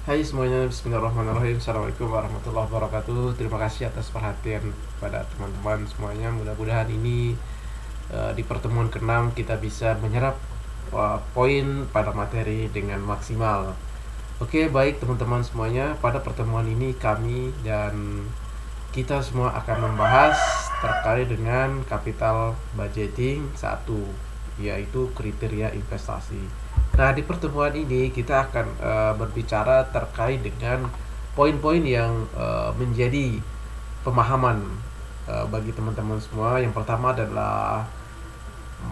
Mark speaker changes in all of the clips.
Speaker 1: Hai semuanya, bismillahirrahmanirrahim. Assalamualaikum warahmatullahi wabarakatuh. Terima kasih atas perhatian pada teman-teman semuanya. Mudah-mudahan ini di pertemuan ke-6 kita bisa menyerap poin pada materi dengan maksimal. Oke, baik teman-teman semuanya. Pada pertemuan ini kami dan kita semua akan membahas terkait dengan capital budgeting 1, yaitu kriteria investasi. Nah, di pertemuan ini kita akan berbicara terkait dengan poin-poin yang menjadi pemahaman bagi teman-teman semua. Yang pertama adalah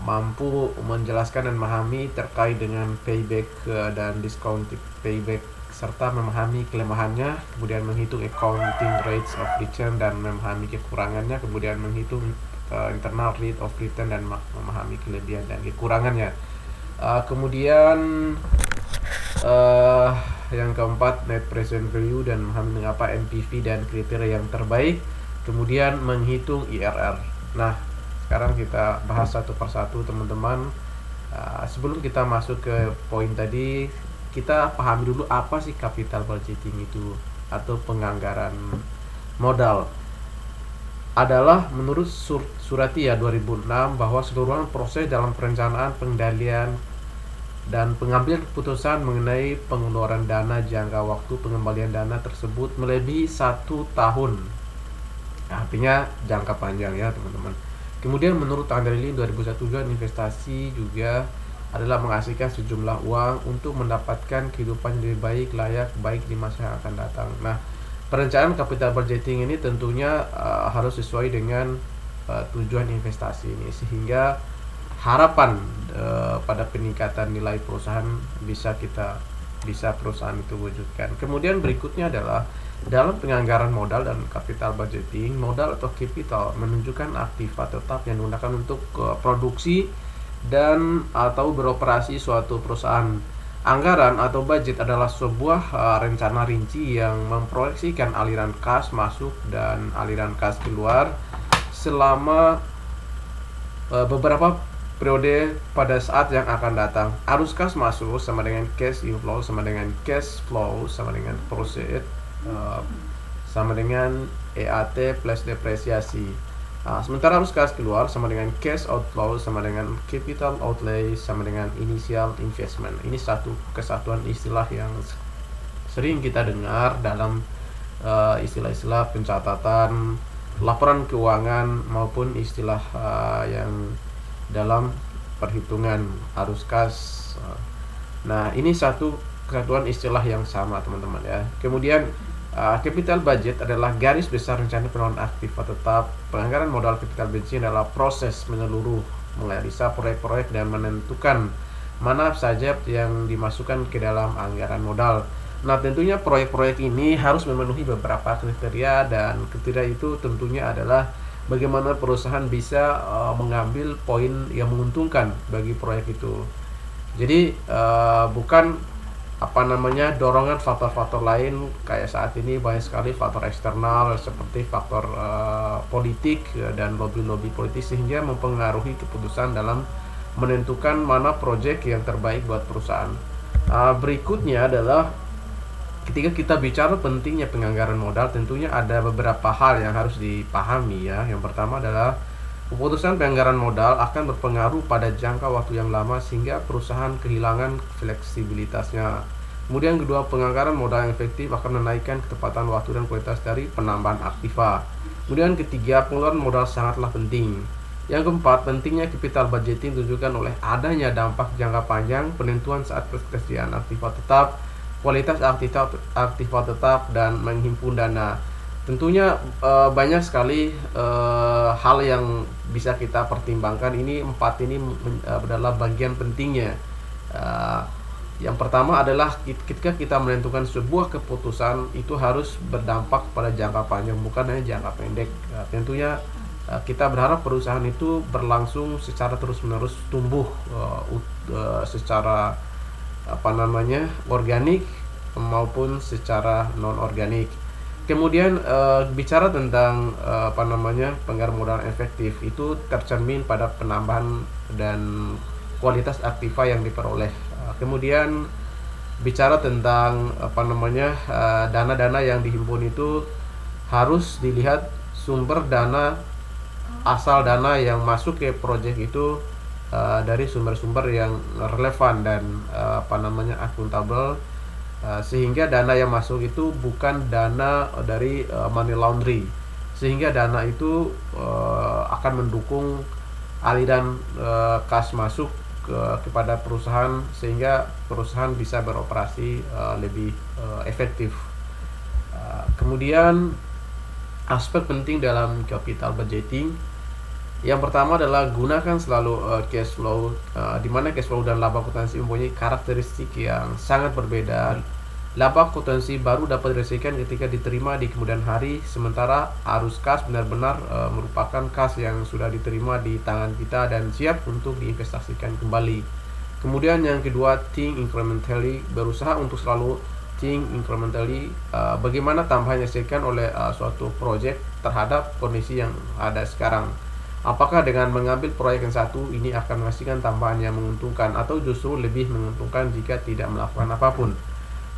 Speaker 1: mampu menjelaskan dan memahami terkait dengan payback dan discounted payback, serta memahami kelemahannya, kemudian menghitung accounting rates of return dan memahami kekurangannya, kemudian menghitung internal rate of return dan memahami kelebihan dan kekurangannya. Kemudian yang keempat, net present value dan memahami mengapa NPV dan kriteria yang terbaik. Kemudian menghitung IRR. Nah, sekarang kita bahas satu persatu teman-teman. Sebelum kita masuk ke poin tadi, kita pahami dulu apa sih capital budgeting itu atau penganggaran modal. Adalah menurut Suratia 2006 bahwa seluruh proses dalam perencanaan, pengendalian, dan pengambilan keputusan mengenai pengeluaran dana jangka waktu pengembalian dana tersebut melebihi 1 tahun. Artinya jangka panjang ya teman-teman. Kemudian menurut Andrelin 2001 juga, investasi juga adalah menghasilkan sejumlah uang untuk mendapatkan kehidupan yang lebih baik, layak, baik di masa yang akan datang. Nah, perencanaan capital budgeting ini tentunya harus sesuai dengan tujuan investasi ini, sehingga harapan pada peningkatan nilai perusahaan bisa perusahaan itu wujudkan. Kemudian berikutnya adalah dalam penganggaran modal dan capital budgeting, modal atau capital menunjukkan aktiva tetap yang digunakan untuk produksi dan atau beroperasi suatu perusahaan. Anggaran atau budget adalah sebuah rencana rinci yang memproyeksikan aliran kas masuk dan aliran kas keluar selama beberapa periode pada saat yang akan datang. Arus kas masuk sama dengan cash inflow sama dengan cash flow sama dengan proceed sama dengan EAT plus depresiasi. Sementara arus kas keluar sama dengan cash outflow sama dengan capital outlay sama dengan initial investment. Ini satu kesatuan istilah yang sering kita dengar dalam istilah-istilah pencatatan, laporan keuangan maupun istilah yang dalam perhitungan arus kas. Nah, ini satu kesatuan istilah yang sama teman-teman ya. Kemudian capital budget adalah garis besar rencana pengelolaan aktiva tetap. Penganggaran modal capital budget adalah proses menyeluruh menganalisa proyek-proyek dan menentukan mana saja yang dimasukkan ke dalam anggaran modal. Nah, tentunya proyek-proyek ini harus memenuhi beberapa kriteria, dan kriteria itu tentunya adalah bagaimana perusahaan bisa mengambil poin yang menguntungkan bagi proyek itu. Jadi bukan dorongan faktor-faktor lain. Kayak saat ini banyak sekali faktor eksternal seperti faktor politik dan lobby-lobby politis, sehingga mempengaruhi keputusan dalam menentukan mana proyek yang terbaik buat perusahaan. Berikutnya adalah ketika kita bicara pentingnya penganggaran modal, tentunya ada beberapa hal yang harus dipahami ya. Yang pertama adalah keputusan penganggaran modal akan berpengaruh pada jangka waktu yang lama sehingga perusahaan kehilangan fleksibilitasnya. Kemudian kedua, penganggaran modal yang efektif akan menaikkan ketepatan waktu dan kualitas dari penambahan aktiva. Kemudian ketiga, pengeluaran modal sangatlah penting. Yang keempat, pentingnya capital budgeting ditunjukkan oleh adanya dampak jangka panjang, penentuan saat persediaan aktiva tetap, kualitas aktiva tetap, dan menghimpun dana. Tentunya banyak sekali hal yang bisa kita pertimbangkan. Ini empat ini adalah bagian pentingnya. Yang pertama adalah ketika kita menentukan sebuah keputusan, itu harus berdampak pada jangka panjang, bukan hanya jangka pendek. Tentunya kita berharap perusahaan itu berlangsung secara terus-menerus tumbuh secara organik maupun secara non-organik. Kemudian bicara tentang penganggaran modal efektif, itu tercermin pada penambahan dan kualitas aktiva yang diperoleh. Kemudian bicara tentang dana-dana yang dihimpun itu harus dilihat sumber dana, asal dana yang masuk ke proyek itu dari sumber-sumber yang relevan dan akuntabel, sehingga dana yang masuk itu bukan dana dari money laundry, sehingga dana itu akan mendukung aliran kas masuk kepada perusahaan, sehingga perusahaan bisa beroperasi lebih efektif. Kemudian aspek penting dalam capital budgeting yang pertama adalah gunakan selalu cash flow, di mana cash flow dan laba akuntansi mempunyai karakteristik yang sangat berbeda. Laba akuntansi baru dapat dihasilkan ketika diterima di kemudian hari, sementara arus kas benar-benar merupakan kas yang sudah diterima di tangan kita dan siap untuk diinvestasikan kembali. Kemudian yang kedua, think incrementally, berusaha untuk selalu think incrementally, bagaimana tambahan yang dihasilkan oleh suatu proyek terhadap kondisi yang ada sekarang. Apakah dengan mengambil proyek yang satu ini akan menghasilkan tambahan yang menguntungkan, atau justru lebih menguntungkan jika tidak melakukan apapun.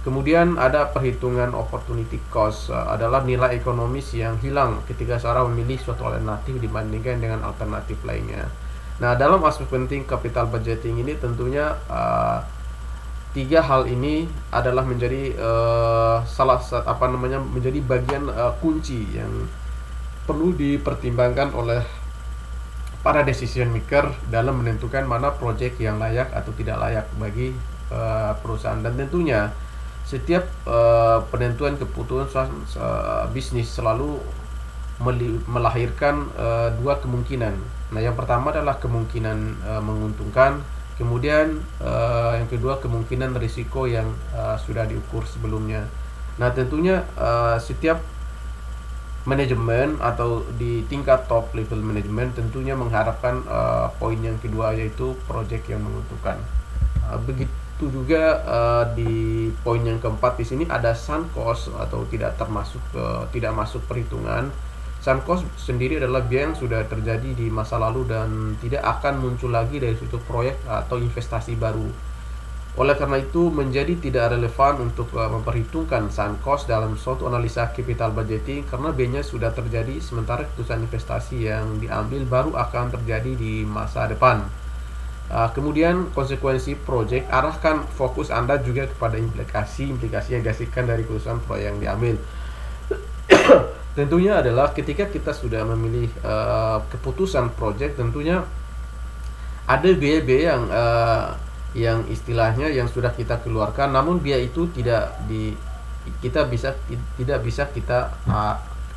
Speaker 1: Kemudian ada perhitungan opportunity cost, adalah nilai ekonomis yang hilang ketika seorang memilih suatu alternatif dibandingkan dengan alternatif lainnya. Nah, dalam aspek penting capital budgeting ini tentunya tiga hal ini adalah menjadi menjadi bagian kunci yang perlu dipertimbangkan oleh para decision maker dalam menentukan mana proyek yang layak atau tidak layak bagi perusahaan. Dan tentunya setiap penentuan keputusan bisnis selalu melahirkan dua kemungkinan. Nah, yang pertama adalah kemungkinan menguntungkan, kemudian yang kedua kemungkinan risiko yang sudah diukur sebelumnya. Nah, tentunya setiap manajemen atau di tingkat top level manajemen tentunya mengharapkan poin yang kedua, yaitu proyek yang menguntungkan. Begitu juga di poin yang keempat, di sini ada sunk cost atau tidak masuk perhitungan. Sunk cost sendiri adalah biaya yang sudah terjadi di masa lalu dan tidak akan muncul lagi dari suatu proyek atau investasi baru. Oleh karena itu menjadi tidak relevan untuk memperhitungkan sunk cost dalam suatu analisa capital budgeting, karena biayanya sudah terjadi, sementara keputusan investasi yang diambil baru akan terjadi di masa depan. Kemudian konsekuensi proyek, arahkan fokus Anda juga kepada implikasi yang dihasilkan dari keputusan proyek yang diambil. Tentunya adalah ketika kita sudah memilih keputusan proyek, tentunya ada biaya-biaya yang istilahnya yang sudah kita keluarkan, namun biaya itu tidak bisa kita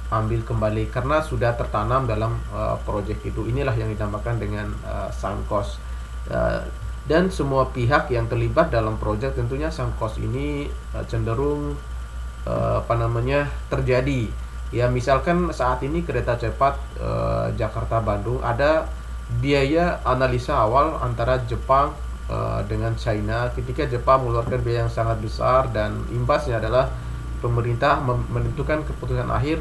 Speaker 1: ambil kembali karena sudah tertanam dalam proyek itu. Inilah yang dinamakan dengan sunk cost. Dan semua pihak yang terlibat dalam proyek tentunya sunk cost ini cenderung terjadi. Ya, misalkan saat ini kereta cepat Jakarta-Bandung, ada biaya analisa awal antara Jepang dengan China. Ketika Jepang mengeluarkan biaya yang sangat besar, dan imbasnya adalah pemerintah menentukan keputusan akhir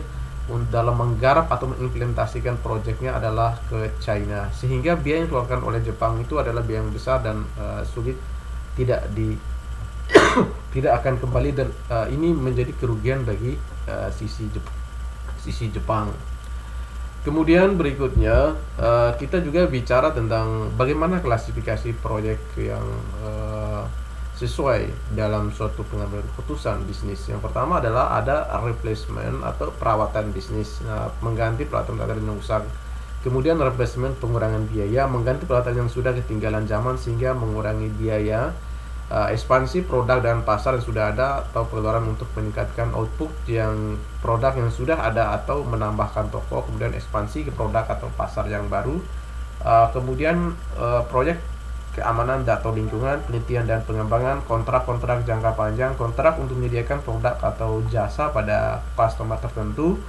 Speaker 1: dalam menggarap atau mengimplementasikan proyeknya adalah ke China, sehingga biaya yang dikeluarkan oleh Jepang itu adalah biaya yang besar dan sulit tidak akan kembali, dan ini menjadi kerugian bagi sisi Jepang. Kemudian berikutnya kita juga bicara tentang bagaimana klasifikasi proyek yang sesuai dalam suatu pengambilan keputusan bisnis. Yang pertama adalah ada replacement atau perawatan bisnis, mengganti peralatan yang rusak. Kemudian replacement, pengurangan biaya, mengganti peralatan yang sudah ketinggalan zaman sehingga mengurangi biaya. Ekspansi produk dan pasar yang sudah ada atau pengeluaran untuk meningkatkan output yang produk yang sudah ada atau menambahkan toko. Kemudian ekspansi ke produk atau pasar yang baru. Kemudian proyek keamanan data lingkungan, penelitian dan pengembangan, kontrak-kontrak jangka panjang, kontrak untuk menyediakan produk atau jasa pada customer tertentu,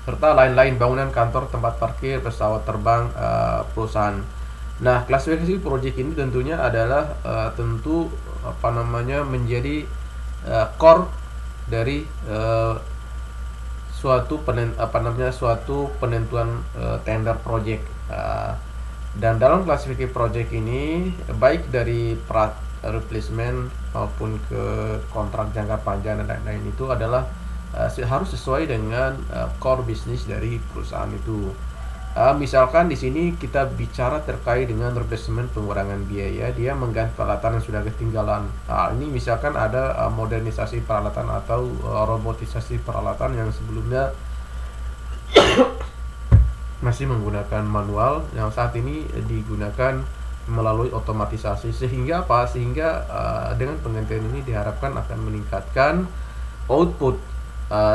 Speaker 1: serta lain-lain, bangunan, kantor, tempat parkir, pesawat terbang, perusahaan. Nah, klasifikasi proyek ini tentunya adalah menjadi core dari suatu penentuan tender proyek. Dan dalam klasifikasi proyek ini, baik dari replacement maupun ke kontrak jangka panjang dan lain-lain itu adalah harus sesuai dengan core bisnis dari perusahaan itu. Misalkan di sini kita bicara terkait dengan replacement, pengurangan biaya, dia mengganti peralatan yang sudah ketinggalan. Ini misalkan ada modernisasi peralatan atau robotisasi peralatan yang sebelumnya masih menggunakan manual, yang saat ini digunakan melalui otomatisasi. Sehingga apa? Sehingga dengan penggantian ini diharapkan akan meningkatkan output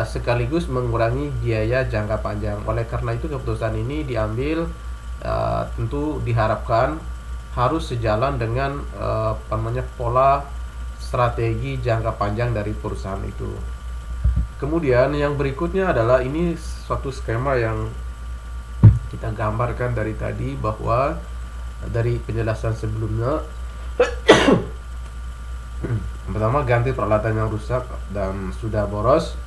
Speaker 1: sekaligus mengurangi biaya jangka panjang. Oleh karena itu keputusan ini diambil tentu diharapkan harus sejalan dengan pola strategi jangka panjang dari perusahaan itu. Kemudian yang berikutnya adalah ini suatu skema yang kita gambarkan dari tadi, bahwa dari penjelasan sebelumnya pertama ganti peralatan yang rusak dan sudah boros,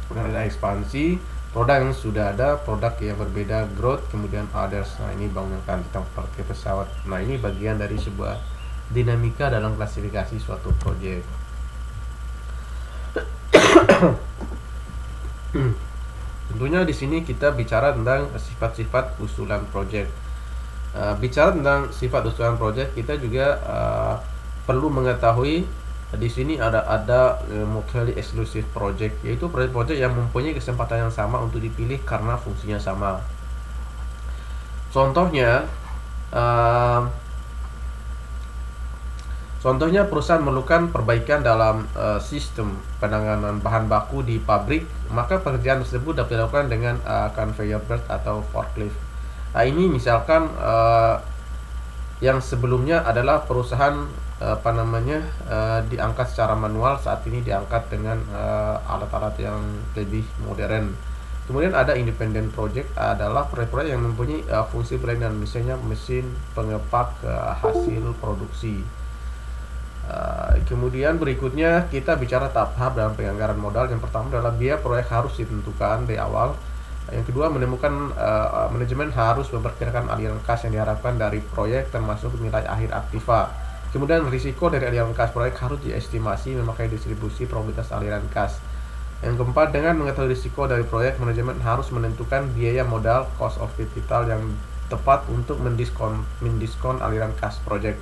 Speaker 1: kemudian ada ekspansi produk yang sudah ada, produk yang berbeda, growth, kemudian others. Nah, ini bangunkan tentang seperti pesawat. Nah, ini bagian dari sebuah dinamika dalam klasifikasi suatu proyek. Tentunya di sini kita bicara tentang sifat-sifat usulan proyek. Bicara tentang sifat usulan proyek, kita juga perlu mengetahui di sini ada mutually exclusive project, yaitu proyek-proyek yang mempunyai kesempatan yang sama untuk dipilih karena fungsinya sama. Contohnya perusahaan memerlukan perbaikan dalam sistem penanganan bahan baku di pabrik, maka pekerjaan tersebut dapat dilakukan dengan conveyor belt atau forklift. Nah, ini misalkan yang sebelumnya adalah perusahaan diangkat secara manual, saat ini diangkat dengan alat-alat yang lebih modern. Kemudian ada independent project, adalah proyek-proyek yang mempunyai fungsi berlainan, misalnya mesin pengepak hasil produksi. Kemudian berikutnya kita bicara tahap dalam penganggaran modal. Yang pertama adalah biaya proyek harus ditentukan dari awal. Yang kedua, menemukan manajemen harus memperkirakan aliran kas yang diharapkan dari proyek, termasuk nilai akhir aktiva. Kemudian risiko dari aliran kas proyek harus diestimasi memakai distribusi probabilitas aliran kas. Yang keempat, dengan mengetahui risiko dari proyek, manajemen harus menentukan biaya modal, cost of capital yang tepat untuk mendiskon aliran kas proyek.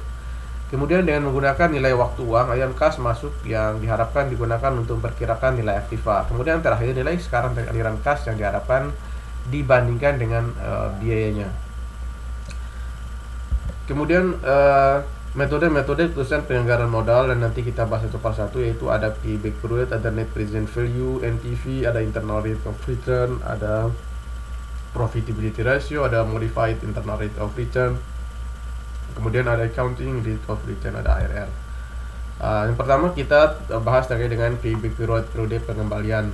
Speaker 1: Kemudian dengan menggunakan nilai waktu uang, aliran kas masuk yang diharapkan digunakan untuk memperkirakan nilai aktiva. Kemudian terakhir, nilai sekarang dari aliran kas yang diharapkan dibandingkan dengan biayanya. Kemudian metode-metode keputusan penganggaran modal, dan nanti kita bahas satu persatu, yaitu ada payback period, ada net present value, NPV, ada internal rate of return, ada profitability ratio, ada modified internal rate of return, kemudian ada accounting rate of return, ada ARR. Yang pertama kita bahas terkait dengan payback period, periode pengembalian.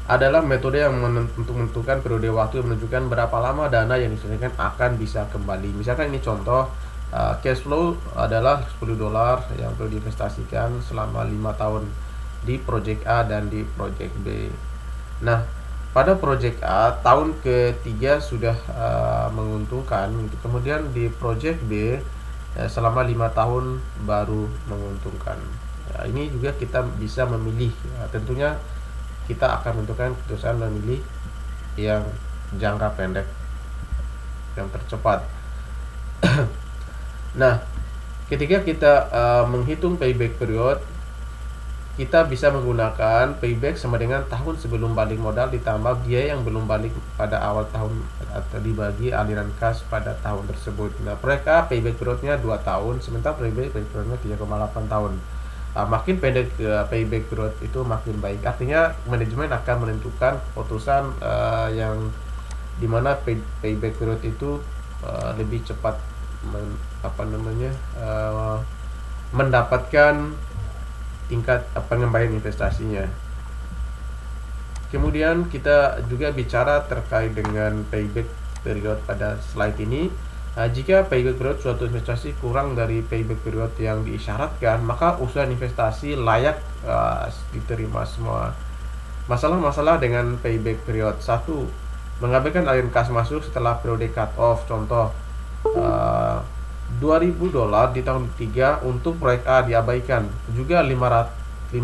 Speaker 1: Adalah metode yang untuk menentukan periode waktu yang menunjukkan berapa lama dana yang disediakan akan bisa kembali. Misalkan ini contoh, cash flow adalah $10 yang perlu diinvestasikan selama 5 tahun di project A dan di project B. Nah, pada project A tahun ketiga sudah menguntungkan, kemudian di project B selama 5 tahun baru menguntungkan. Ini juga kita bisa memilih. Tentunya kita akan menentukan keputusan memilih yang jangka pendek, yang tercepat. Nah, ketika kita menghitung payback period, kita bisa menggunakan payback sama dengan tahun sebelum balik modal ditambah biaya yang belum balik pada awal tahun atau dibagi aliran kas pada tahun tersebut. Nah, mereka payback periodnya 2 tahun, sementara payback periodnya 3,8 tahun. Makin pendek payback period itu makin baik. Artinya manajemen akan menentukan keputusan yang dimana payback period itu lebih cepat mendapatkan tingkat pengembalian investasinya. Kemudian kita juga bicara terkait dengan payback period pada slide ini. Jika payback period suatu investasi kurang dari payback period yang diisyaratkan, maka usulan investasi layak diterima semua. Masalah-masalah dengan payback period: 1. Mengabaikan aliran kas masuk setelah periode cut off. Contoh, $2.000 di tahun ketiga untuk proyek A diabaikan, juga $5.000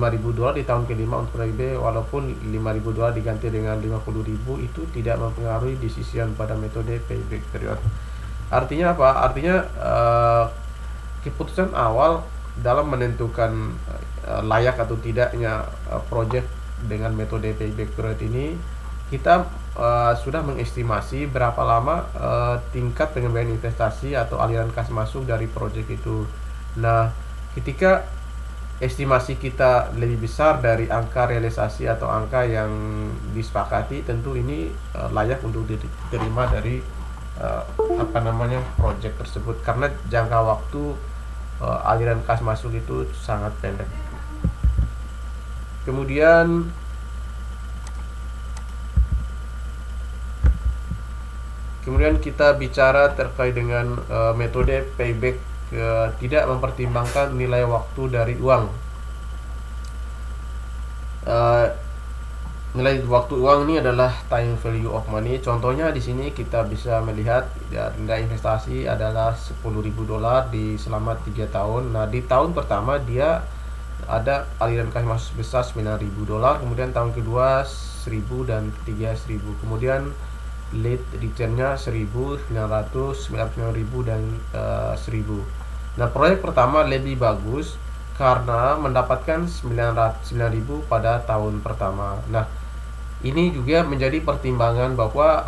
Speaker 1: di tahun kelima untuk proyek B, walaupun $5.000 diganti dengan $50.000 itu tidak mempengaruhi decision pada metode payback period. Artinya apa? Artinya keputusan awal dalam menentukan layak atau tidaknya project dengan metode payback period ini, kita sudah mengestimasi berapa lama tingkat pengembalian investasi atau aliran kas masuk dari proyek itu. Nah, ketika estimasi kita lebih besar dari angka realisasi atau angka yang disepakati, tentu ini layak untuk diterima dari proyek tersebut, karena jangka waktu aliran kas masuk itu sangat pendek. Kemudian kita bicara terkait dengan metode payback tidak mempertimbangkan nilai waktu dari uang. Nilai waktu uang ini adalah time value of money. Contohnya di sini kita bisa melihat nilai investasi adalah $10.000 di selama 3 tahun. Nah, di tahun pertama dia ada aliran kas masuk sebesar $9.000, kemudian tahun kedua 1.000 dan ketiga 1.000. Kemudian late return-nya 1.000, 900, 99.000 dan 1.000. Nah, proyek pertama lebih bagus karena mendapatkan 9.000 pada tahun pertama. Nah, ini juga menjadi pertimbangan bahwa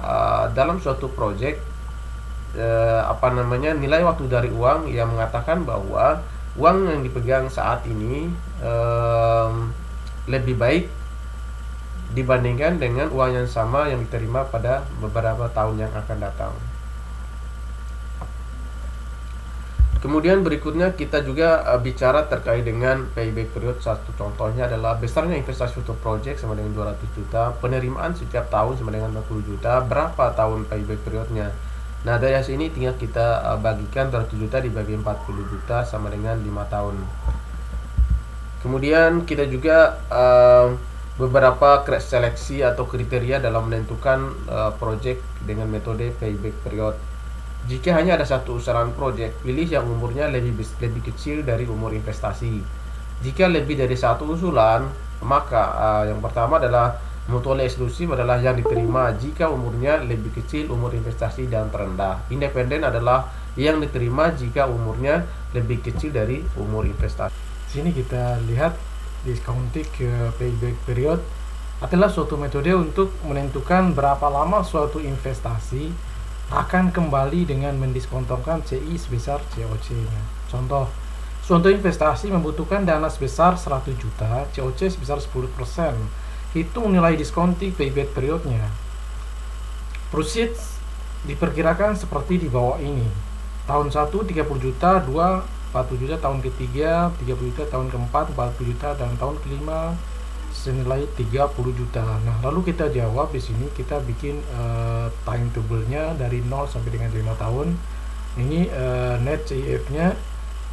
Speaker 1: dalam suatu proyek nilai waktu dari uang yang mengatakan bahwa uang yang dipegang saat ini lebih baik dibandingkan dengan uang yang sama yang diterima pada beberapa tahun yang akan datang. Kemudian berikutnya kita juga bicara terkait dengan payback period. Satu contohnya adalah besarnya investasi untuk project sama dengan 200 juta, penerimaan setiap tahun sama dengan 50 juta, berapa tahun payback periodnya. Nah, dari hasil ini tinggal kita bagikan 200 juta dibagi 40 juta sama dengan 5 tahun. Kemudian kita juga beberapa seleksi atau kriteria dalam menentukan project dengan metode payback period. Jika hanya ada satu usulan project, pilih yang umurnya lebih kecil dari umur investasi. Jika lebih dari satu usulan, maka yang pertama adalah mutual eksklusif adalah yang diterima jika umurnya lebih kecil umur investasi dan terendah. Independen adalah yang diterima jika umurnya lebih kecil dari umur investasi.
Speaker 2: Sini kita lihat discounting payback period adalah suatu metode untuk menentukan berapa lama suatu investasi akan kembali dengan mendiskontokan CI sebesar COC-nya. Contoh, suatu investasi membutuhkan dana sebesar 100 juta, COC sebesar 10%. Hitung nilai discounting payback periodnya. Proceeds diperkirakan seperti di bawah ini. Tahun 1 30 juta, 2 40 juta, tahun ketiga 30 juta, tahun keempat 40 juta, dan tahun kelima senilai 30 juta. Nah, lalu kita jawab di sini, kita bikin timetable-nya dari 0 sampai dengan 5 tahun. Ini net CIF-nya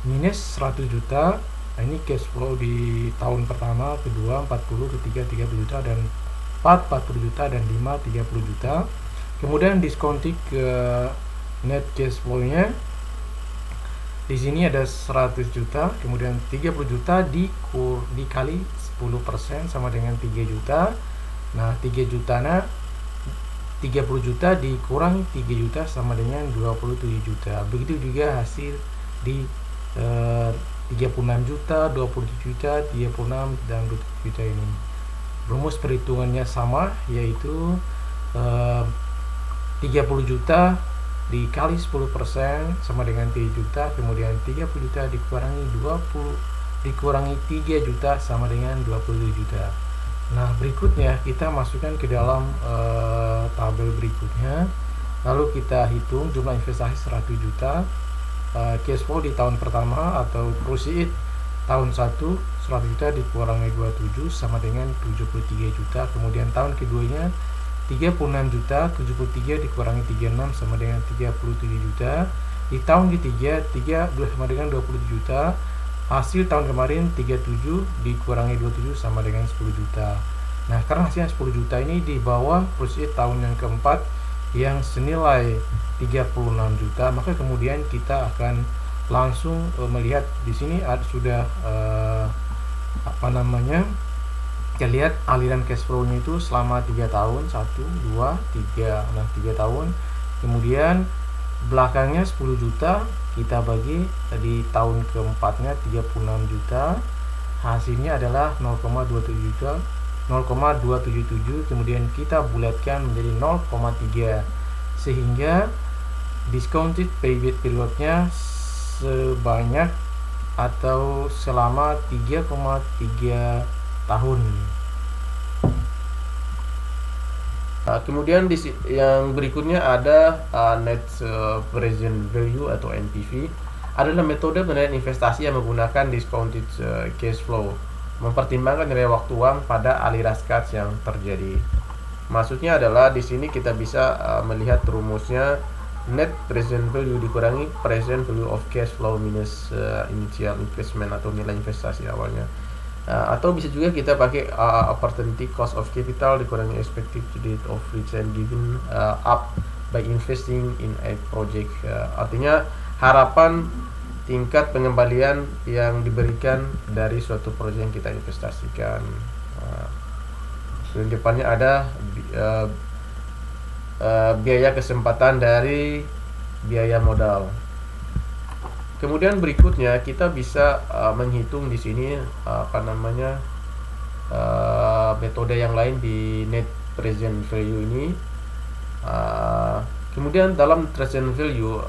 Speaker 2: minus 100 juta. Nah, ini cash flow di tahun pertama, kedua 40, ketiga 30 juta, dan 4 40 juta, dan 5 30 juta. Kemudian discounting ke net cash flow-nya. Di sini ada 100 juta, kemudian 30 juta dikali 10% sama dengan 3 juta. Nah, 3 jutanya 30 juta dikurangi 3 juta sama dengan 27 juta. Begitu juga hasil di 36 juta, 27 juta, 36 dan 27 juta ini. Rumus perhitungannya sama, yaitu 30 juta dikali 10% sama dengan 3 juta, kemudian 30 juta dikurangi 3 juta sama dengan 27 juta. Nah, berikutnya kita masukkan ke dalam tabel berikutnya. Lalu kita hitung jumlah investasi 100 juta, cash flow di tahun pertama atau proceed tahun 1 100 juta dikurangi 27 sama dengan 73 juta. Kemudian tahun keduanya 36 juta, 73 dikurangi 36 sama dengan 37 juta. Di tahun ketiga 32 sama dengan 27 juta. Hasil tahun kemarin 37 dikurangi 27 sama dengan 10 juta. Nah, karena hasilnya 10 juta ini di bawah proceed tahun yang keempat yang senilai 36 juta, maka kemudian kita akan langsung melihat di sini sudah kita lihat aliran cash flow-nya itu selama 3 tahun, 1, 2, 3. Nah, 3 tahun. Kemudian belakangnya 10 juta, kita bagi di tahun keempatnya 36 juta. Hasilnya adalah 0,27 juta, 0,277. Kemudian kita bulatkan menjadi 0,3, sehingga discounted payback periodnya sebanyak atau selama 3,3 tahun.
Speaker 1: Kemudian yang berikutnya ada net present value atau NPV. Adalah metode penilaian investasi yang menggunakan discounted cash flow, mempertimbangkan nilai waktu uang pada aliran kas yang terjadi. Maksudnya adalah di sini kita bisa melihat rumusnya net present value dikurangi present value of cash flow minus initial investment atau nilai investasi awalnya. Atau bisa juga kita pakai opportunity cost of capital dikurangi expected date of return given up by investing in a project. Artinya harapan tingkat pengembalian yang diberikan dari suatu proyek yang kita investasikan. Di depannya ada biaya kesempatan dari biaya modal. Kemudian berikutnya kita bisa menghitung di sini metode yang lain di net present value ini. Kemudian dalam present value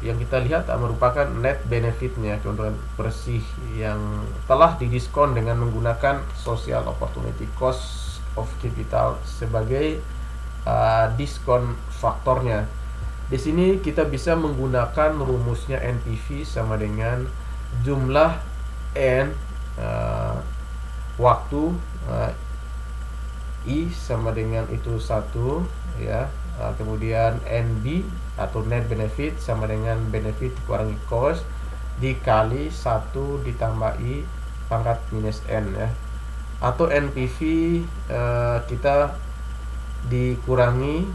Speaker 1: yang kita lihat merupakan net benefitnya, keuntungan bersih yang telah didiskon dengan menggunakan social opportunity cost of capital sebagai diskon faktornya. Di sini kita bisa menggunakan rumusnya NPV sama dengan jumlah N waktu I sama dengan itu 1 ya. Kemudian NB atau net benefit sama dengan benefit dikurangi cost dikali 1 ditambah I pangkat minus N ya. Atau NPV kita dikurangi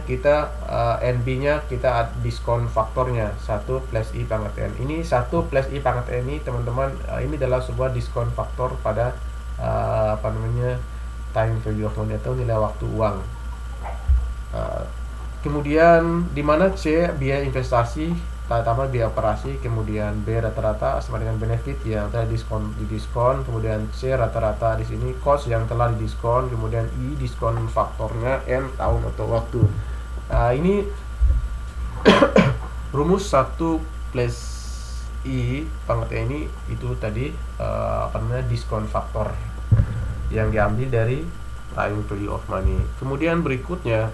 Speaker 1: kita NB nya kita diskon faktornya 1 plus I pangkat N. Ini 1 plus I pangkat N ini teman-teman ini adalah sebuah diskon faktor pada time value of money atau nilai waktu uang. Kemudian di mana C biaya investasi tambah biaya operasi, kemudian B rata-rata sama dengan benefit yang telah didiskon, kemudian C rata-rata di sini cost yang telah didiskon, kemudian I diskon faktornya, N tahun atau waktu. Ini rumus 1 plus I pangkat ini itu tadi diskon faktor yang diambil dari time value of money. Kemudian berikutnya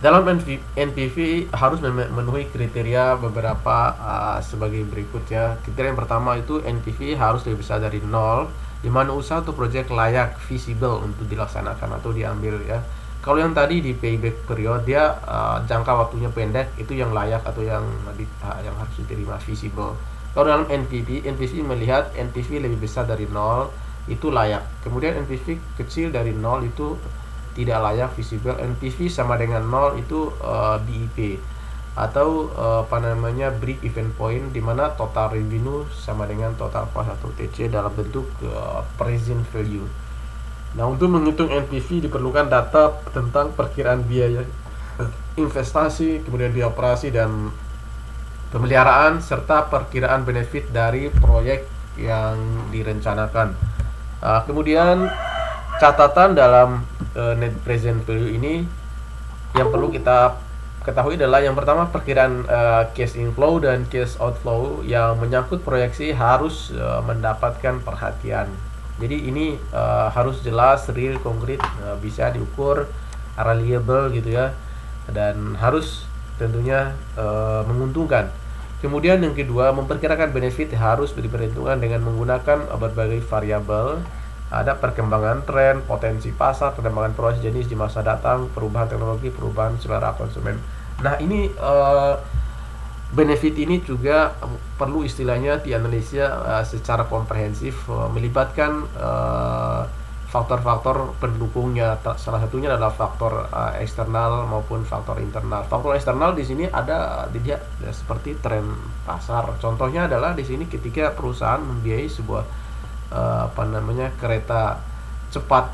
Speaker 1: dalam NPV harus memenuhi kriteria beberapa sebagai berikut ya. Kriteria yang pertama itu NPV harus lebih besar dari 0, di mana usaha atau proyek layak visible untuk dilaksanakan atau diambil ya. Kalau yang tadi di payback period dia jangka waktunya pendek, itu yang layak atau yang harus diterima visible. Kalau dalam NPV melihat NPV lebih besar dari 0 itu layak. Kemudian NPV kecil dari 0 itu tidak layak visible. NPV sama dengan 0 itu BIP atau break even point, di mana total revenue sama dengan total cost atau TC dalam bentuk present value. Nah, untuk menghitung NPV diperlukan data tentang perkiraan biaya investasi, kemudian biaya operasi dan pemeliharaan, serta perkiraan benefit dari proyek yang direncanakan. Kemudian catatan dalam net present value ini yang perlu kita ketahui adalah yang pertama perkiraan cash inflow dan cash outflow yang menyangkut proyeksi harus mendapatkan perhatian. Jadi ini harus jelas, real, konkret, bisa diukur, reliable gitu ya, dan harus tentunya menguntungkan. Kemudian yang kedua, memperkirakan benefit harus diperhitungkan dengan menggunakan berbagai variabel. Ada perkembangan tren, potensi pasar, perkembangan proses jenis di masa datang, perubahan teknologi, perubahan selera konsumen. Nah, ini benefit ini juga perlu istilahnya dianalisa secara komprehensif, melibatkan faktor-faktor pendukungnya. Salah satunya adalah faktor eksternal maupun faktor internal. Faktor eksternal di sini ada dilihat seperti tren pasar. Contohnya adalah di sini ketika perusahaan membiayai sebuah kereta cepat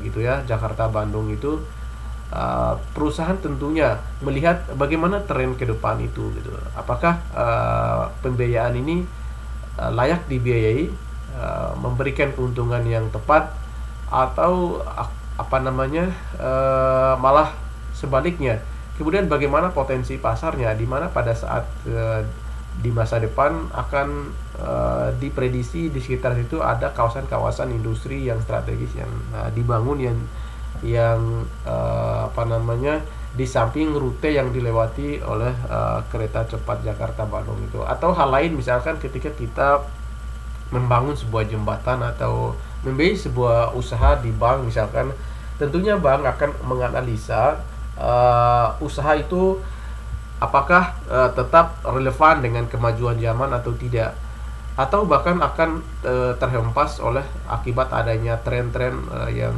Speaker 1: gitu ya, Jakarta Bandung itu, perusahaan tentunya melihat bagaimana tren ke depan itu gitu. Apakah pembiayaan ini layak dibiayai, memberikan keuntungan yang tepat, atau malah sebaliknya. Kemudian bagaimana potensi pasarnya, di mana pada saat di masa depan akan diprediksi di sekitar situ ada kawasan-kawasan industri yang strategis yang dibangun, yang di samping rute yang dilewati oleh kereta cepat Jakarta Bandung itu. Atau hal lain, misalkan ketika kita membangun sebuah jembatan atau membiayai sebuah usaha di bank misalkan, tentunya bank akan menganalisa usaha itu apakah tetap relevan dengan kemajuan zaman atau tidak, atau bahkan akan terhempas oleh akibat adanya tren-tren yang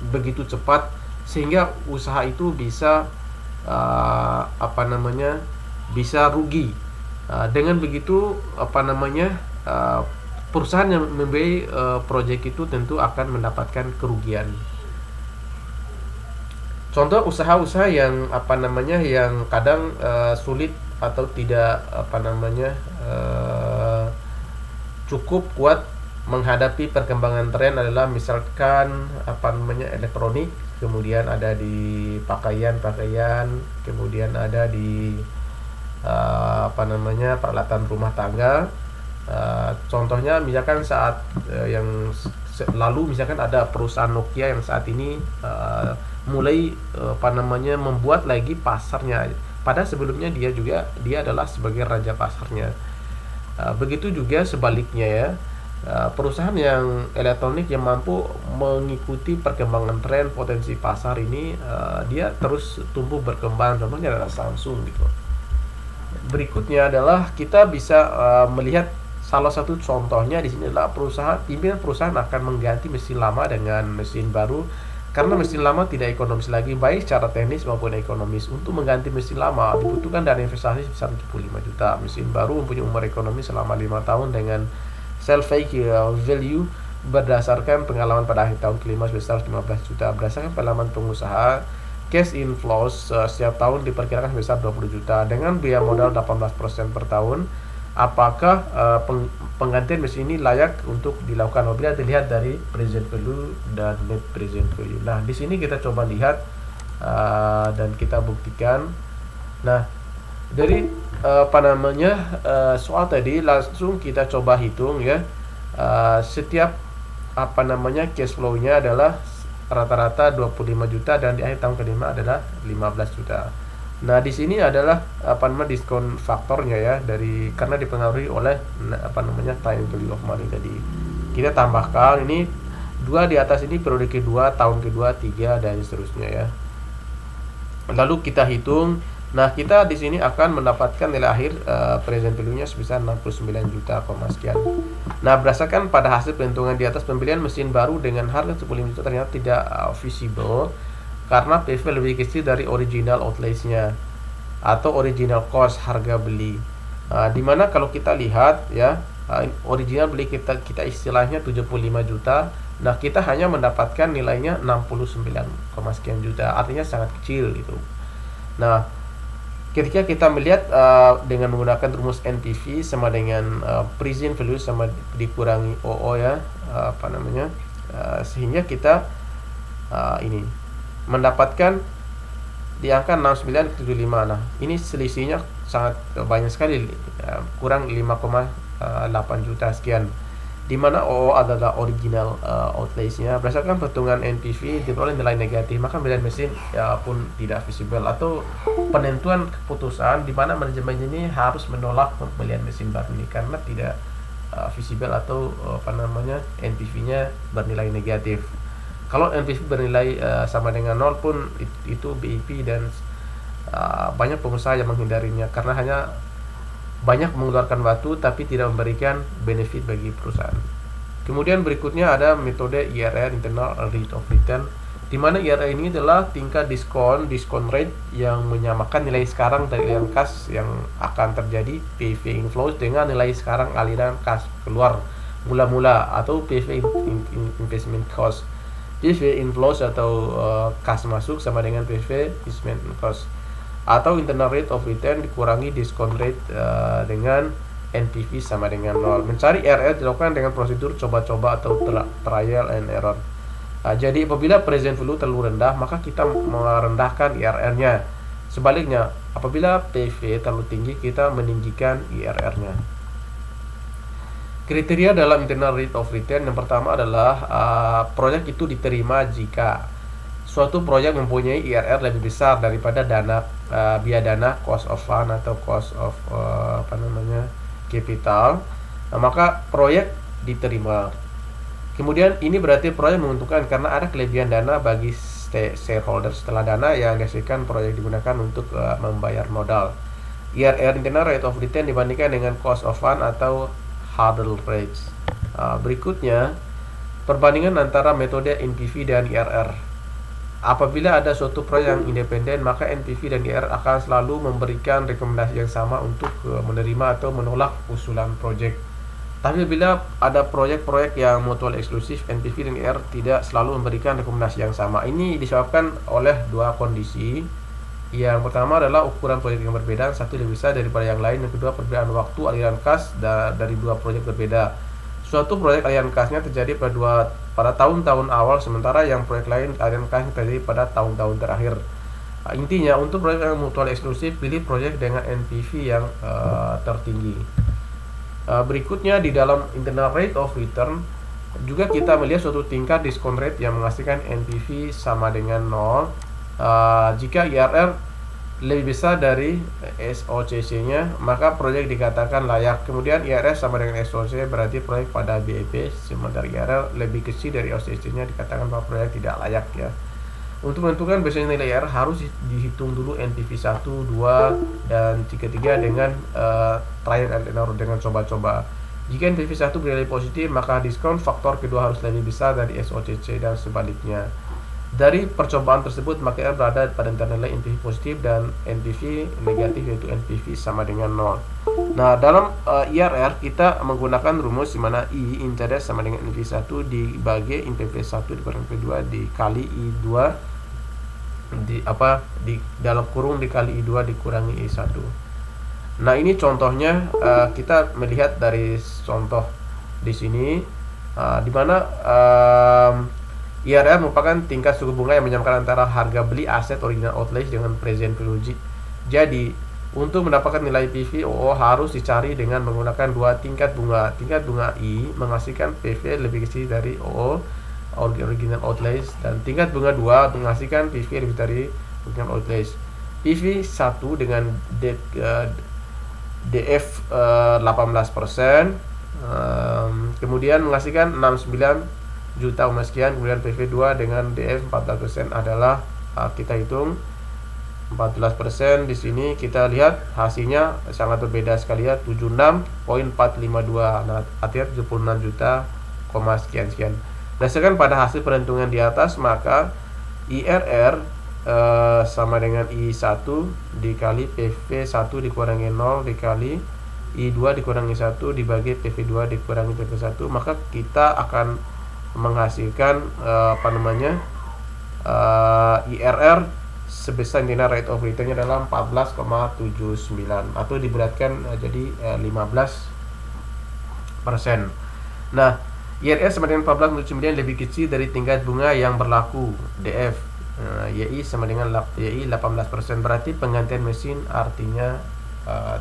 Speaker 1: begitu cepat sehingga usaha itu bisa bisa rugi. Dengan begitu perusahaan yang membiayai proyek itu tentu akan mendapatkan kerugian. Contoh usaha-usaha yang yang kadang sulit atau tidak cukup kuat menghadapi perkembangan tren adalah misalkan elektronik, kemudian ada di pakaian, kemudian ada di peralatan rumah tangga. Contohnya misalkan saat yang lalu misalkan ada perusahaan Nokia yang saat ini mulai membuat lagi pasarnya, padahal sebelumnya dia adalah sebagai raja pasarnya. Begitu juga sebaliknya ya, perusahaan yang elektronik yang mampu mengikuti perkembangan tren potensi pasar ini, dia terus tumbuh berkembang. Contohnya adalah Samsung gitu. Berikutnya adalah kita bisa melihat salah satu contohnya di sini adalah pimpinan perusahaan akan mengganti mesin lama dengan mesin baru karena mesin lama tidak ekonomis lagi baik secara teknis maupun ekonomis. Untuk mengganti mesin lama dibutuhkan dana investasi sebesar 75 juta. Mesin baru mempunyai umur ekonomi selama 5 tahun dengan self value berdasarkan pengalaman pada akhir tahun kelima sebesar 15 juta. Berdasarkan pengalaman pengusaha, cash inflows setiap tahun diperkirakan sebesar 20 juta dengan biaya modal 18% per tahun. Apakah penggantian mesin ini layak untuk dilakukan? Apabila dilihat dari present value dan net present value. Nah, di sini kita coba lihat dan kita buktikan. Nah, dari soal tadi langsung kita coba hitung ya. Setiap cash flow-nya adalah rata-rata 25 juta dan di akhir tahun kelima adalah 15 juta. Nah, di sini adalah diskon faktornya ya, karena dipengaruhi oleh time value of money tadi. Kita tambahkan ini 2 di atas ini periode kedua, tahun kedua, 3 dan seterusnya ya. Lalu kita hitung. Nah, kita di sini akan mendapatkan nilai akhir present value-nya sebesar 69 juta sekian. Nah, berdasarkan pada hasil perhitungan di atas, pembelian mesin baru dengan harga 15 juta ternyata tidak feasible karena PV lebih kecil dari original outlay-nya atau original cost harga beli. Dimana kalau kita lihat ya, original beli kita istilahnya 75 juta. Nah, kita hanya mendapatkan nilainya 69, sekian juta. Artinya sangat kecil gitu. Nah, ketika kita melihat dengan menggunakan rumus NPV sama dengan present value sama dikurangi OO ya, sehingga kita ini mendapatkan di angka 69,75. Nah, ini selisihnya sangat banyak sekali, kurang 5,8 juta sekian, di mana OO adalah original outlays-nya. Berdasarkan perhitungan NPV diperoleh nilai negatif, maka pembelian mesin pun tidak feasible atau penentuan keputusan di mana manajemen ini harus menolak pembelian mesin baru ini karena tidak feasible atau NPV-nya bernilai negatif. Kalau NPV bernilai sama dengan 0 pun itu BIP dan banyak pengusaha yang menghindarinya karena hanya banyak mengeluarkan waktu tapi tidak memberikan benefit bagi perusahaan. Kemudian berikutnya ada metode IRR, Internal Rate of Return, di mana IRR ini adalah tingkat diskon rate yang menyamakan nilai sekarang dari aliran kas yang akan terjadi PV inflows dengan nilai sekarang aliran kas keluar mula-mula, atau PV investment cost. PV inflows atau kas masuk sama dengan PV investment cost, atau internal rate of return dikurangi diskon rate dengan NPV sama dengan 0. Mencari IRR dilakukan dengan prosedur coba-coba atau trial and error. Jadi apabila present value terlalu rendah, maka kita merendahkan IRR-nya. Sebaliknya, apabila PV terlalu tinggi, kita meninggikan IRR-nya. Kriteria dalam internal rate of return yang pertama adalah proyek itu diterima jika suatu proyek mempunyai IRR lebih besar daripada biaya dana cost of fund atau cost of capital, maka proyek diterima. Kemudian ini berarti proyek menguntungkan karena ada kelebihan dana bagi shareholder setelah dana yang dihasilkan proyek digunakan untuk membayar modal. IRR, internal rate of return, dibandingkan dengan cost of fund atau hurdle rates. Berikutnya, perbandingan antara metode NPV dan IRR. Apabila ada suatu proyek yang independen, maka NPV dan IRR akan selalu memberikan rekomendasi yang sama untuk menerima atau menolak usulan proyek. Tapi bila ada proyek-proyek yang mutual eksklusif, NPV dan IRR tidak selalu memberikan rekomendasi yang sama. Ini disebabkan oleh dua kondisi. Yang pertama adalah ukuran proyek yang berbeda, satu lebih besar daripada yang lain. Yang kedua, perbedaan waktu aliran kas dari dua proyek berbeda. Suatu proyek aliran kasnya terjadi pada tahun-tahun awal, sementara yang proyek lain aliran kasnya terjadi pada tahun-tahun terakhir. Intinya, untuk proyek yang mutual eksklusif, pilih proyek dengan NPV yang tertinggi. Berikutnya, di dalam internal rate of return juga kita melihat suatu tingkat diskon rate yang menghasilkan NPV sama dengan 0 jika IRR lebih besar dari SOCC-nya, maka proyek dikatakan layak. Kemudian IRR sama dengan SOCC berarti proyek pada BEP, sementara IRR lebih kecil dari SOCC-nya dikatakan bahwa proyek tidak layak ya. Untuk menentukan biasanya nilai IRR harus dihitung dulu NPV 1, 2, dan 3 dengan trial and error, dengan coba-coba. Jika NPV 1 bernilai positif, maka diskon faktor kedua harus lebih besar dari SOCC dan sebaliknya. Dari percobaan tersebut, maka IRR berada pada nilai NPV positif dan NPV negatif, yaitu NPV sama dengan 0. Nah, dalam IRR kita menggunakan rumus di mana I interest sama dengan NPV 1 dibagi NPV 1 dikurang NPV 2 dikali I2 di dalam kurung dikali I2 dikurangi I1. Nah, ini contohnya kita melihat dari contoh di sini di mana IRR merupakan tingkat suku bunga yang menyamakan antara harga beli aset original outlays dengan present value. Jadi, untuk mendapatkan nilai PV, OO harus dicari dengan menggunakan dua tingkat bunga. Tingkat bunga I menghasilkan PV lebih kecil dari OO original outlays, dan tingkat bunga 2 menghasilkan PV lebih dari original outlays. PV 1 dengan DF 18%, kemudian menghasilkan 69 juta sekian. Kemudian PV2 dengan DF 14% adalah kita hitung 14%. Di sini kita lihat hasilnya sangat berbeda sekali ya, 76.452. Nah, artinya 76 juta sekian. Berdasarkan pada hasil perhitungan di atas, maka IRR sama dengan I1 dikali PV1 dikurangi 0 dikali I2 dikurangi 1 dibagi PV2 dikurangi PV1, maka kita akan menghasilkan IRR sebesar internal rate of return-nya adalah 14,79 atau diberatkan jadi 15%. Nah, IRR sama dengan 14,79 lebih kecil dari tingkat bunga yang berlaku DF. YI sama dengan YI 18%, berarti penggantian mesin artinya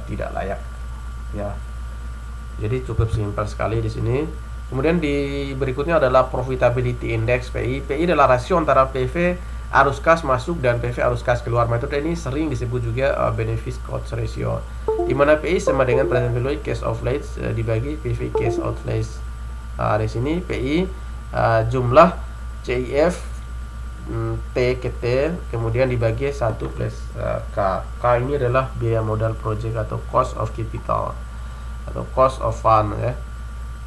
Speaker 1: tidak layak ya. Jadi cukup simpel sekali di sini. Kemudian di berikutnya adalah profitability index PI. PI adalah rasio antara PV arus kas masuk dan PV arus kas keluar. Metode ini sering disebut juga benefit cost ratio, di mana PI sama dengan present value cash outlays dibagi PV cash outlays. Di sini PI jumlah CIF T ke T kemudian dibagi 1 plus K. K ini adalah biaya modal project atau cost of capital atau cost of fund ya.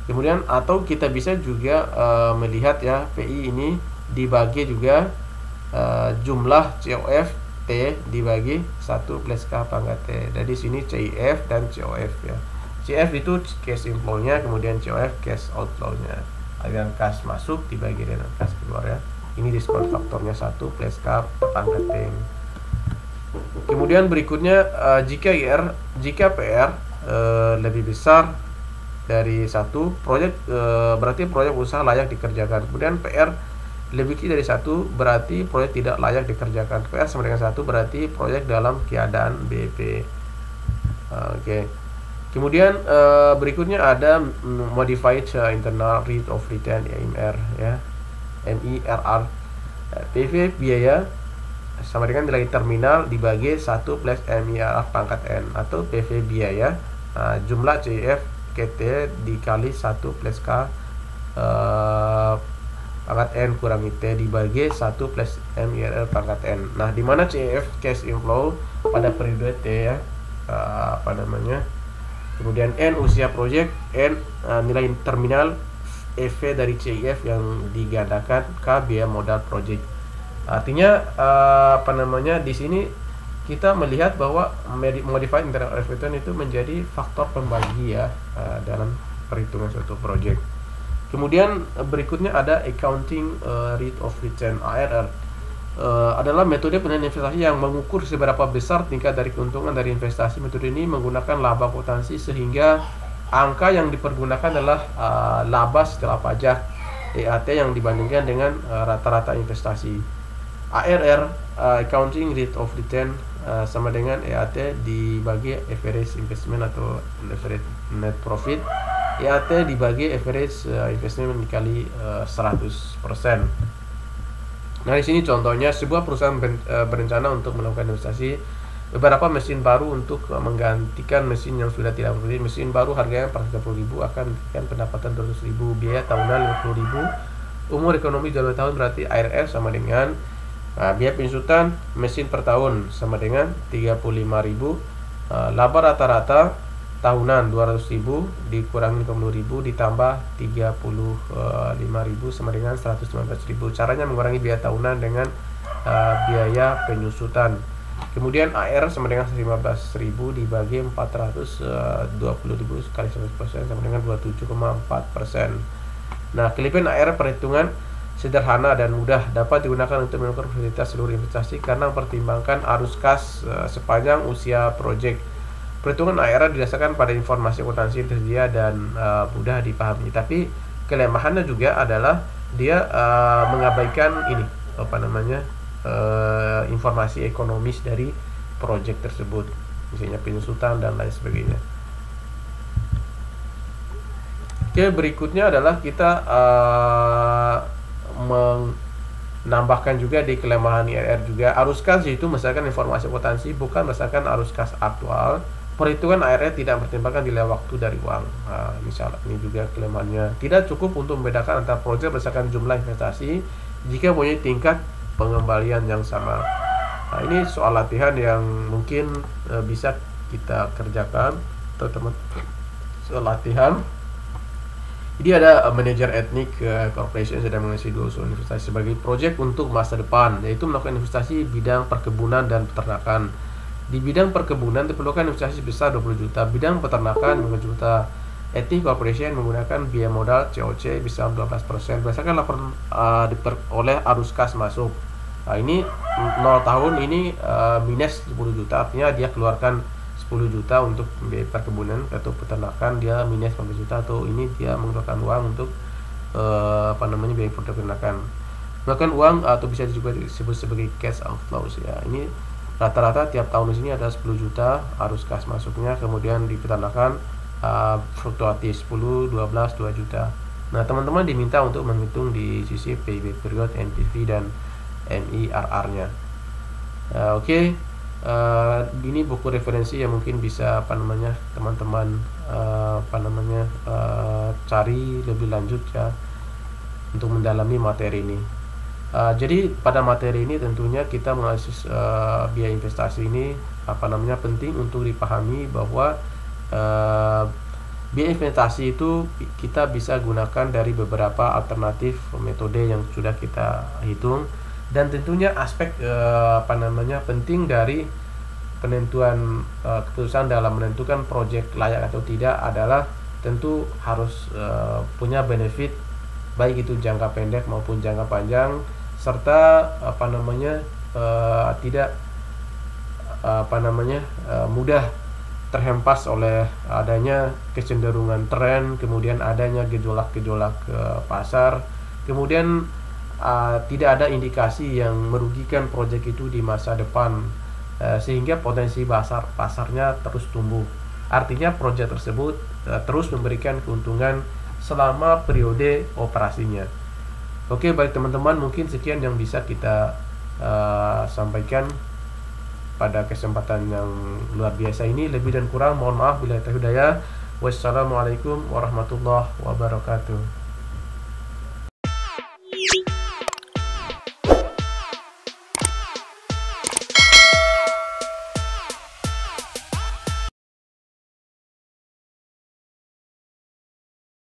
Speaker 1: Kemudian atau kita bisa juga melihat ya PI ini dibagi juga jumlah COF T dibagi 1 plus K pangkat T. Jadi sini CIF dan COF ya. CF itu cash inflow-nya, kemudian COF cash outflow-nya. Aliran kas masuk dibagi dengan kas keluar ya. Ini diskon faktornya 1 plus K pangkat T. Kemudian berikutnya jika PR lebih besar dari satu proyek, berarti proyek usaha layak dikerjakan. Kemudian PR lebih kecil dari satu, berarti proyek tidak layak dikerjakan. PR sama dengan satu, berarti proyek dalam keadaan BEP. Oke. Kemudian berikutnya ada modified internal rate of return (MIR) ya, MIRR. PV biaya sama dengan nilai terminal dibagi 1 plus MIRR pangkat N, atau PV biaya jumlah CF KT dikali 1 plus K pangkat N kurangi T dibagi 1 plus MIRR pangkat N. Nah, di mana CF cash inflow pada periode T ya, kemudian N usia proyek, N nilai terminal, EV dari CIF yang digandakan, K biaya modal proyek. Artinya di sini kita melihat bahwa modified internal rate of return itu menjadi faktor pembagi ya dalam perhitungan suatu proyek. Kemudian berikutnya ada accounting rate of return (ARR). Adalah metode penilaian investasi yang mengukur seberapa besar tingkat dari keuntungan dari investasi. Metode ini menggunakan laba akuntansi sehingga angka yang dipergunakan adalah laba setelah pajak (EAT) yang dibandingkan dengan rata-rata investasi. ARR accounting rate of return sama dengan EAT dibagi average investment atau average net profit. EAT dibagi average investment dikali 100%. Nah, di sini contohnya sebuah perusahaan berencana untuk melakukan investasi beberapa mesin baru untuk menggantikan mesin yang sudah tidak bekerja. Mesin baru harganya 430.000 akan memberikan pendapatan 200.000, biaya tahunan 50.000. Umur ekonomi 2 tahun, berarti ARR sama dengan biaya penyesutan mesin per tahun sama dengan 35.000. Laba rata-rata tahunan 200.000 dikurangi 50.000 ditambah 35.000 sama dengan 119.000. Caranya mengurangi biaya tahunan dengan biaya penyusutan. Kemudian AR sama dengan 15.000 dibagi 420.000 kali 100% sama dengan 27,4%. Nah, kelebihan AR perhitungan sederhana dan mudah, dapat digunakan untuk mengukur fasilitas seluruh investasi karena mempertimbangkan arus kas sepanjang usia proyek. Perhitungan ARR didasarkan pada informasi akuntansi yang tersedia dan mudah dipahami. Tapi kelemahannya juga adalah dia mengabaikan informasi ekonomis dari proyek tersebut, misalnya penyusutan dan lain sebagainya. Oke, berikutnya adalah kita menambahkan juga di kelemahan IRR juga arus kas, yaitu berdasarkan informasi akuntansi bukan berdasarkan arus kas aktual. Perhitungan ARR tidak mempertimbangkan nilai waktu dari uang. Misalnya ini juga kelemahannya, tidak cukup untuk membedakan antara proyek berdasarkan jumlah investasi jika punya tingkat pengembalian yang sama. Nah, ini soal latihan yang mungkin bisa kita kerjakan, teman-teman. Soal latihan. Jadi ada manajer etnik corporation sedang mengisi 2 usul investasi sebagai proyek untuk masa depan, yaitu melakukan investasi bidang perkebunan dan peternakan. Di bidang perkebunan diperlukan investasi sebesar 20 juta, bidang peternakan 5 juta. Etnik corporation menggunakan biaya modal COC bisa 12%, berdasarkan laporan oleh arus kas masuk. Nah, ini 0 tahun ini minus 10 juta, artinya dia keluarkan 10 juta untuk biaya perkebunan atau peternakan, dia minus 15 juta, atau ini dia mengeluarkan uang untuk biaya peternakan. Mengeluarkan uang atau bisa juga disebut sebagai cash outflows ya. Ini rata-rata tiap tahun di sini ada 10 juta arus kas masuknya, kemudian di peternakan fluktuatif 10, 12, 2 juta. Nah, teman-teman diminta untuk menghitung di sisi PIB period, NPV dan MIRR-nya. Oke. Ini buku referensi yang mungkin bisa teman-teman cari lebih lanjut ya untuk mendalami materi ini. Jadi pada materi ini tentunya kita menganalisis biaya investasi ini penting untuk dipahami bahwa Biaya investasi itu kita bisa gunakan dari beberapa alternatif metode yang sudah kita hitung, dan tentunya aspek penting dari penentuan keputusan dalam menentukan proyek layak atau tidak adalah tentu harus punya benefit baik itu jangka pendek maupun jangka panjang, serta tidak mudah terhempas oleh adanya kecenderungan tren, kemudian adanya gejolak-gejolak pasar, kemudian tidak ada indikasi yang merugikan proyek itu di masa depan, sehingga potensi pasarnya terus tumbuh. Artinya proyek tersebut terus memberikan keuntungan selama periode operasinya. Oke, baik teman-teman, mungkin sekian yang bisa kita sampaikan pada kesempatan yang luar biasa ini. Lebih dan kurang mohon maaf bila ada hidayah. Wassalamualaikum warahmatullahi wabarakatuh.